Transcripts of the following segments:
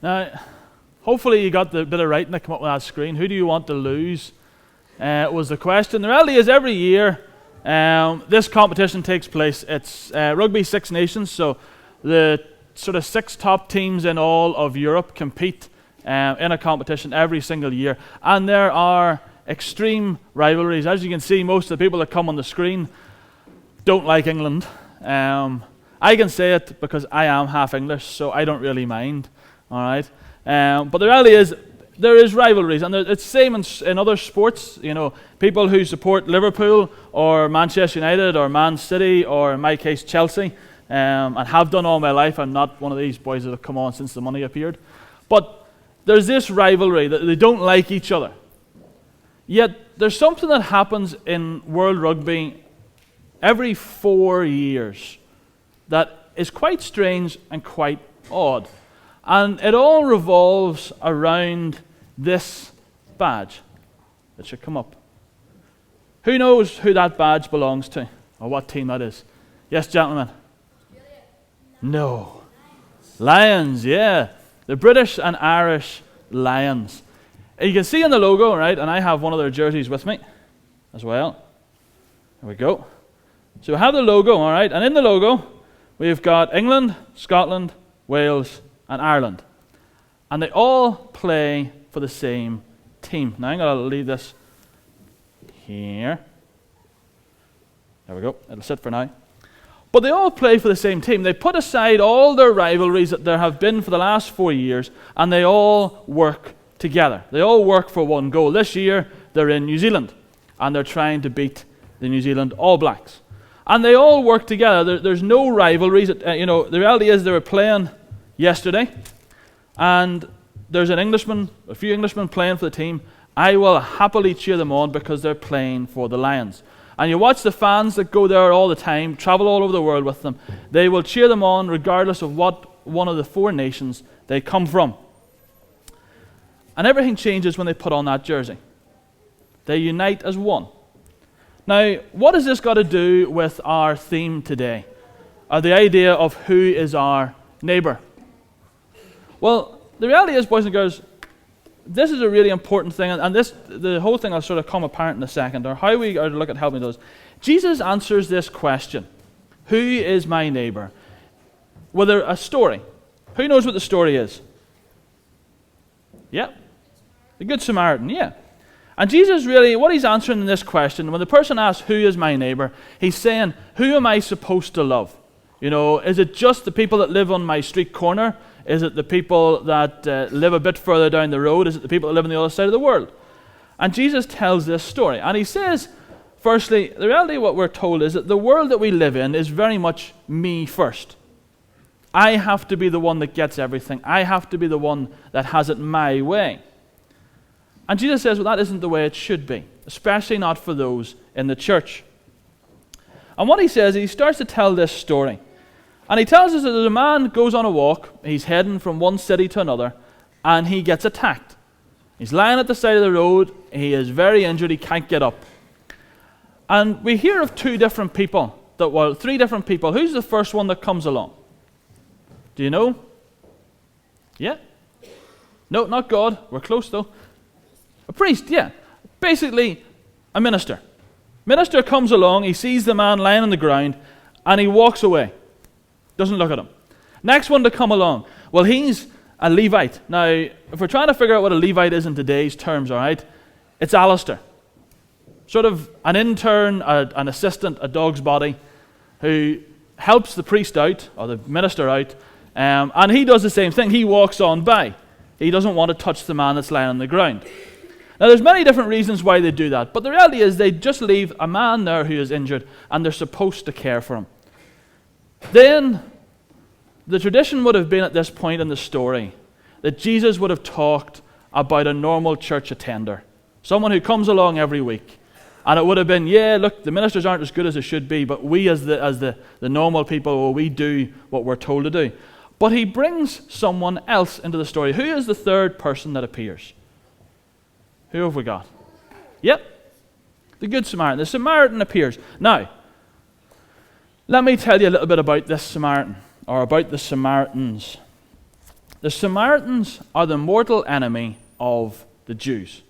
Now, hopefully you got the bit of writing that came up on that screen. Who do you want to lose? Was the question. The reality is every year this competition takes place. It's Rugby Six Nations, so the sort of 6 top teams in all of Europe compete in a competition every single year. And there are extreme rivalries. As you can see, most of the people that come on the screen don't like England. I can say it because I am half English, so I don't really mind. All right, but the reality is there is rivalries, and it's the same in other sports. You know, people who support Liverpool or Manchester United or Man City or, in my case, Chelsea, and have done all my life. I'm not one of these boys that have come on since the money appeared. But there's this rivalry that they don't like each other. Yet there's something that happens in World Rugby every 4 years that is quite strange and quite odd. And it all revolves around this badge that should come up. Who knows who that badge belongs to, or what team that is? Yes, gentlemen? No. Lions, yeah. The British and Irish Lions. You can see in the logo, right, and I have one of their jerseys with me as well. There we go. So we have the logo, all right, and in the logo we've got England, Scotland, Wales, and Ireland. And they all play for the same team. Now I'm going to leave this here. There we go. It'll sit for now. But they all play for the same team. They put aside all their rivalries that there have been for the last 4 years, and they all work together. They all work for one goal. This year, they're in New Zealand, and they're trying to beat the New Zealand All Blacks. And they all work together. There's no rivalries. The reality is they were playing yesterday, and there's a few Englishmen playing for the team. I will happily cheer them on because they're playing for the Lions. And you watch the fans that go there all the time, travel all over the world with them. They will cheer them on regardless of what one of the 4 nations they come from. And everything changes when they put on that jersey. They unite as one. Now, what has this got to do with our theme today? The idea of who is our neighbour. Well, the reality is, boys and girls, this is a really important thing, and the whole thing will sort of come apparent in a second, or how we are to look at helping those. Jesus answers this question, who is my neighbour, with a story. Who knows what the story is? Yeah? The Good Samaritan, yeah. And Jesus really, what he's answering in this question, when the person asks, who is my neighbour, he's saying, who am I supposed to love? You know, is it just the people that live on my street corner? Is it the people that live a bit further down the road? Is it the people that live on the other side of the world? And Jesus tells this story. And he says, firstly, the reality of what we're told is that the world that we live in is very much me first. I have to be the one that gets everything. I have to be the one that has it my way. And Jesus says, well, that isn't the way it should be, especially not for those in the church. And what he says, he starts to tell this story. And he tells us that a man goes on a walk, he's heading from one city to another, and he gets attacked. He's lying at the side of the road, he is very injured, he can't get up. And we hear of 3 different people. Who's the first one that comes along? Do you know? Yeah? No, not God. We're close though. A priest, yeah. Basically, a minister. Minister comes along, he sees the man lying on the ground, and he walks away. Doesn't look at him. Next one to come along. Well, he's a Levite. Now, if we're trying to figure out what a Levite is in today's terms, all right, it's Alistair. Sort of an intern, an assistant, a dog's body, who helps the priest out, or the minister out, and he does the same thing. He walks on by. He doesn't want to touch the man that's lying on the ground. Now, there's many different reasons why they do that, but the reality is they just leave a man there who is injured, and they're supposed to care for him. Then, the tradition would have been at this point in the story that Jesus would have talked about a normal church attender, someone who comes along every week. And it would have been, yeah, look, the ministers aren't as good as they should be, but we as the normal people, well, we do what we're told to do. But he brings someone else into the story. Who is the third person that appears? Who have we got? Yep, the Good Samaritan. The Samaritan appears. Now, let me tell you a little bit about this Samaritan, or about the Samaritans. The Samaritans are the mortal enemy of the Jews.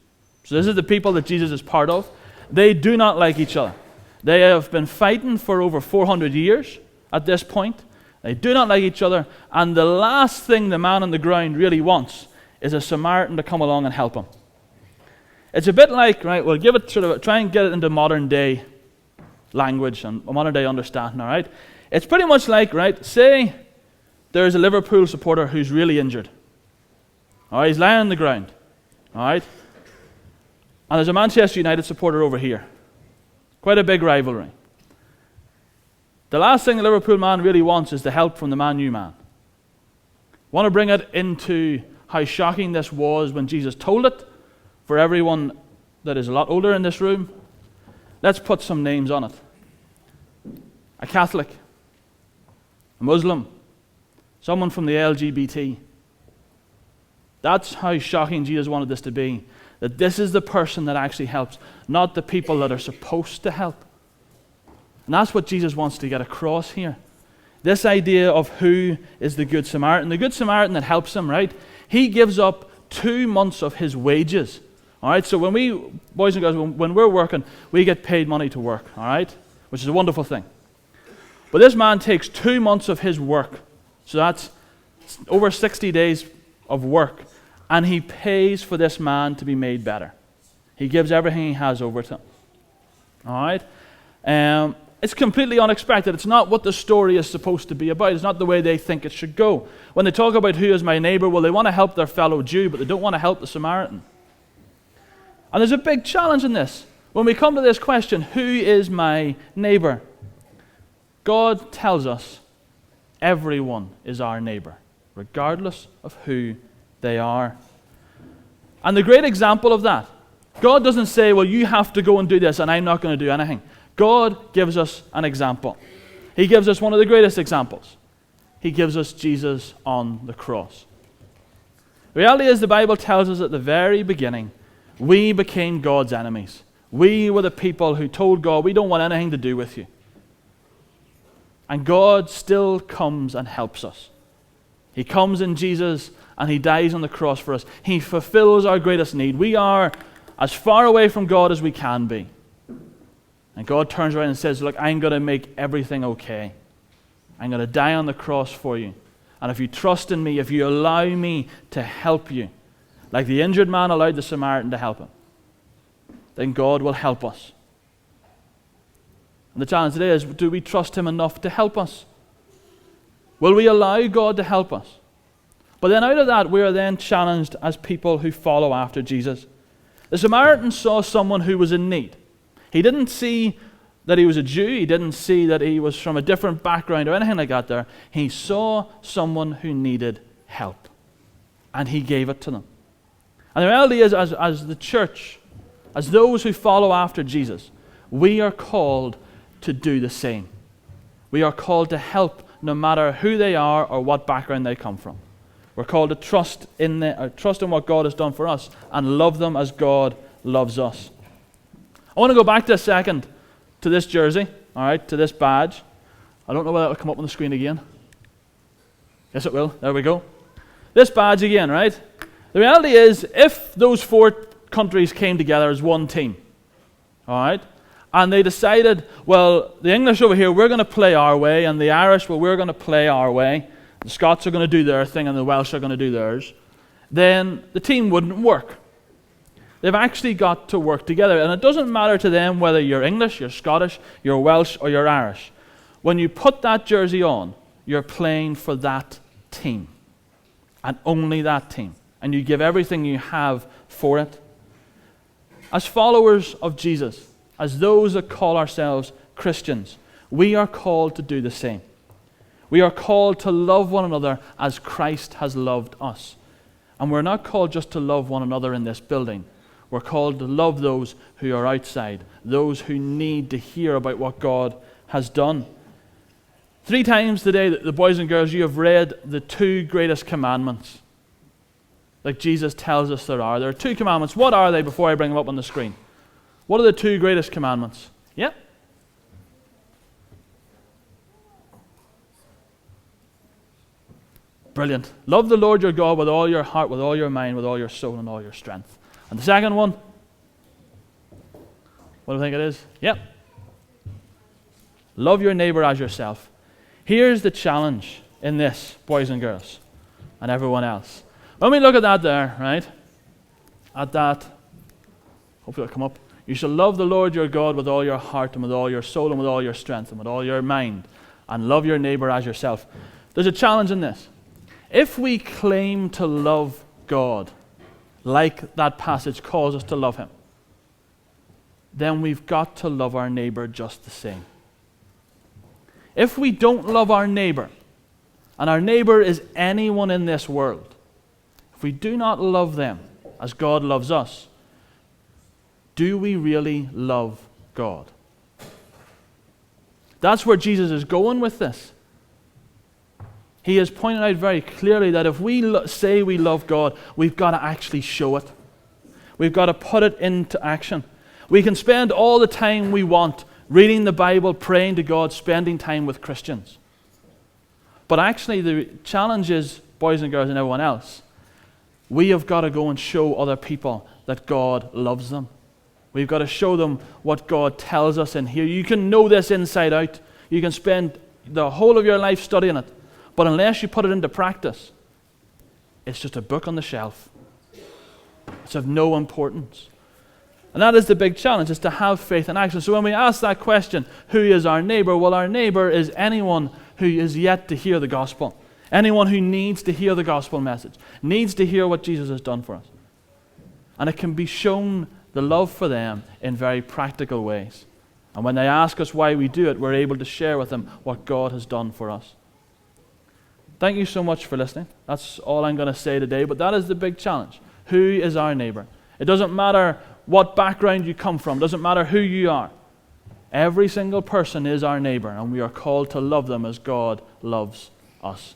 So this is the people that Jesus is part of. They do not like each other. They have been fighting for over 400 years at this point. They do not like each other, and the last thing the man on the ground really wants is a Samaritan to come along and help him. It's a bit like, right, we'll give it try and get it into modern day language and modern day understanding, all right? It's pretty much like, right, say there's a Liverpool supporter who's really injured. All right, he's lying on the ground, all right? And there's a Manchester United supporter over here. Quite a big rivalry. The last thing the Liverpool man really wants is the help from the Man U man. Want to bring it into how shocking this was when Jesus told it for everyone that is a lot older in this room? Let's put some names on it. A Catholic, a Muslim, someone from the LGBT. That's how shocking Jesus wanted this to be. That this is the person that actually helps, not the people that are supposed to help. And that's what Jesus wants to get across here. This idea of who is the Good Samaritan. The Good Samaritan that helps him, right? He gives up 2 months of his wages. All right, so when we, boys and girls, when we're working, we get paid money to work, all right? Which is a wonderful thing. But this man takes 2 months of his work. So that's over 60 days of work. And he pays for this man to be made better. He gives everything he has over to him. All right? It's completely unexpected. It's not what the story is supposed to be about. It's not the way they think it should go. When they talk about who is my neighbor, well, they want to help their fellow Jew, but they don't want to help the Samaritan. And there's a big challenge in this. When we come to this question, who is my neighbor? God tells us everyone is our neighbor, regardless of who they are. And the great example of that, God doesn't say, well, you have to go and do this and I'm not going to do anything. God gives us an example. He gives us one of the greatest examples. He gives us Jesus on the cross. The reality is the Bible tells us at the very beginning, we became God's enemies. We were the people who told God, we don't want anything to do with you. And God still comes and helps us. He comes in Jesus and he dies on the cross for us. He fulfills our greatest need. We are as far away from God as we can be. And God turns around and says, look, I'm going to make everything okay. I'm going to die on the cross for you. And if you trust in me, if you allow me to help you, like the injured man allowed the Samaritan to help him, then God will help us. And the challenge today is, do we trust him enough to help us? Will we allow God to help us? But then out of that, we are then challenged as people who follow after Jesus. The Samaritan saw someone who was in need. He didn't see that he was a Jew. He didn't see that he was from a different background or anything like that there. He saw someone who needed help. And he gave it to them. And the reality is, as the church, as those who follow after Jesus, we are called to do the same. We are called to help no matter who they are or what background they come from. We're called to trust in what God has done for us and love them as God loves us. I want to go back to a second to this jersey, all right, to this badge. I don't know whether it will come up on the screen again. Yes, it will. There we go. This badge again, right? The reality is, if those 4 countries came together as one team, all right, and they decided, well, the English over here, we're going to play our way, and the Irish, well, we're going to play our way, the Scots are going to do their thing, and the Welsh are going to do theirs, then the team wouldn't work. They've actually got to work together. And it doesn't matter to them whether you're English, you're Scottish, you're Welsh, or you're Irish. When you put that jersey on, you're playing for that team. And only that team. And you give everything you have for it. As followers of Jesus, as those that call ourselves Christians, we are called to do the same. We are called to love one another as Christ has loved us. And we're not called just to love one another in this building. We're called to love those who are outside, those who need to hear about what God has done. 3 times today, the boys and girls, you have read the 2 greatest commandments. Like Jesus tells us there are. There are 2 commandments. What are they before I bring them up on the screen? What are the 2 greatest commandments? Yeah? Brilliant. Love the Lord your God with all your heart, with all your mind, with all your soul, and all your strength. And the second one, what do you think it is? Yep. Love your neighbor as yourself. Here's the challenge in this, boys and girls, and everyone else. When we look at that there, right? At that, hopefully it'll come up. You shall love the Lord your God with all your heart and with all your soul and with all your strength and with all your mind, and love your neighbor as yourself. There's a challenge in this. If we claim to love God like that passage calls us to love him, then we've got to love our neighbor just the same. If we don't love our neighbor, and our neighbor is anyone in this world, if we do not love them as God loves us, do we really love God? That's where Jesus is going with this. He is pointing out very clearly that if we say we love God, we've got to actually show it. We've got to put it into action. We can spend all the time we want reading the Bible, praying to God, spending time with Christians. But actually the challenge is, boys and girls and everyone else, we have got to go and show other people that God loves them. We've got to show them what God tells us in here. You can know this inside out. You can spend the whole of your life studying it. But unless you put it into practice, it's just a book on the shelf. It's of no importance. And that is the big challenge, is to have faith in action. So when we ask that question, who is our neighbor? Well, our neighbor is anyone who is yet to hear the gospel. Anyone who needs to hear the gospel message, needs to hear what Jesus has done for us. And it can be shown, the love for them, in very practical ways. And when they ask us why we do it, we're able to share with them what God has done for us. Thank you so much for listening. That's all I'm going to say today, but that is the big challenge. Who is our neighbor? It doesn't matter what background you come from, it doesn't matter who you are. Every single person is our neighbor, and we are called to love them as God loves us.